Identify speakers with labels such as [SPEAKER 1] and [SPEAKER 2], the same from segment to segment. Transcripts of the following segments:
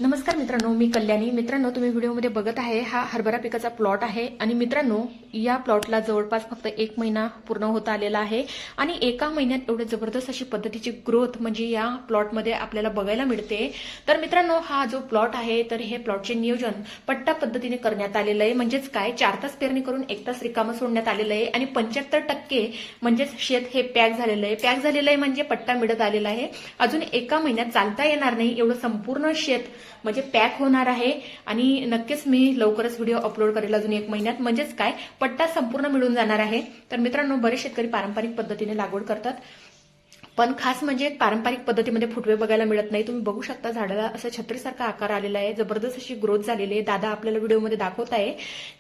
[SPEAKER 1] नमस्कार मित्रांनो, मी कल्याणी. मित्रांनो, तुम्ही व्हिडिओमध्ये बघत आहे हा हरभरा पिकाचा प्लॉट आहे आणि मित्रांनो, या प्लॉटला जवळपास फक्त 1 महिना पूर्ण होत आलेला आहे आणि एका महिन्यात एवढे जबरदस्त अशी पद्धतीची ग्रोथ म्हणजे या प्लॉटमध्ये आपल्याला बघायला मिळते. तर मित्रांनो, हा जो प्लॉट आहे तर हे प्लॉटचे नियोजन पट्टा पद्धतीने करण्यात आलेलं आहे. म्हणजेच काय, 4 तास पेरणी करून 1 तास रिकामं सोडण्यात आलेलं आहे आणि 75% म्हणजेच शेत हे पॅक झालेलं आहे. पॅक झालेलं आहे म्हणजे पट्टा मिळत आलेला आहे. अजून एका महिन्यात चालता येणार नाही एवढं संपूर्ण शेत म्हणजे पॅक होणार आहे आणि नक्कीच मी लवकरच व्हिडिओ अपलोड करेल अजून 1 महिन्यात. म्हणजेच काय, पट्टा संपूर्ण मिळून जाणार आहे. तर मित्रांनो, बरेच शेतकरी पारंपरिक पद्धतीने लागवड करतात, पण खास म्हणजे पारंपरिक पद्धतीमध्ये फुटवे बघायला मिळत नाही. तुम्ही बघू शकता झाडाला असं छत्रीसारखा आकार आलेला आहे, जबरदस्त अशी ग्रोथ झालेली आहे. दादा आपल्याला व्हिडिओमध्ये दाखवत आहे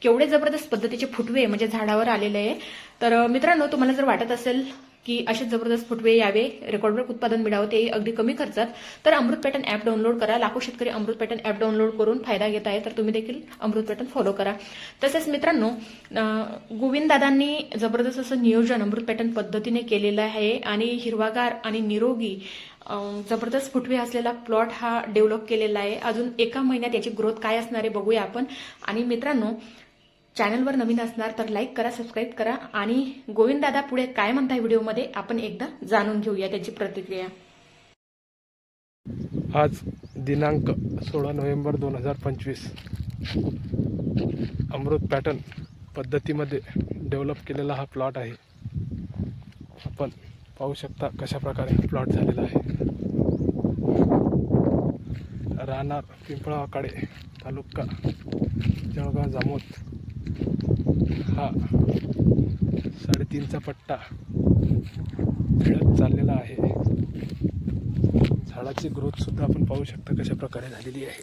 [SPEAKER 1] केवढे जबरदस्त पद्धतीचे फुटवे म्हणजे झाडावर आलेले आहे. तर मित्रांनो, तुम्हाला जर वाटत असेल की असे जबरदस्त फुटवे यावे, रेकॉर्डवर उत्पादन मिळावं ते अगदी कमी खर्चात, तर अमृत पॅटर्न ॲप डाउनलोड करा. लाखो शेतकरी अमृत पॅटर्न ॲप डाउनलोड करून फायदा घेत आहे, तर तुम्ही देखील अमृत पॅटर्न फॉलो करा. तसेच मित्रांनो, गोविंद दादांनी जबरदस्त असं नियोजन अमृत पॅटर्न पद्धतीने केलेलं आहे आणि हिरवागार आणि निरोगी जबरदस्त फुटवे असलेला प्लॉट हा डेव्हलप केलेला आहे. अजून एका महिन्यात याची ग्रोथ काय असणार आहे बघूया आपण. आणि मित्रांनो, चॅनलवर नवीन असणार तर लाईक करा, सबस्क्राईब करा आणि गोविंद दादा पुढे काय म्हणताय व्हिडिओमध्ये आपण एकदा जाणून घेऊया त्याची प्रतिक्रिया.
[SPEAKER 2] आज दिनांक 16 नोव्हेंबर 2025 अमृत पॅटर्न पद्धतीमध्ये डेव्हलप केलेला हा प्लॉट आहे. आपण पाहू शकता कशा प्रकारे प्लॉट झालेला आहे. राहणार पिंपळावाकडे, तालुका जळगाव जामोद. हा 3.5चा पट्टा खेळत चाललेला आहे. झाडाची ग्रोथ सुद्धा आपण पाहू शकता कशा प्रकारे झालेली आहे.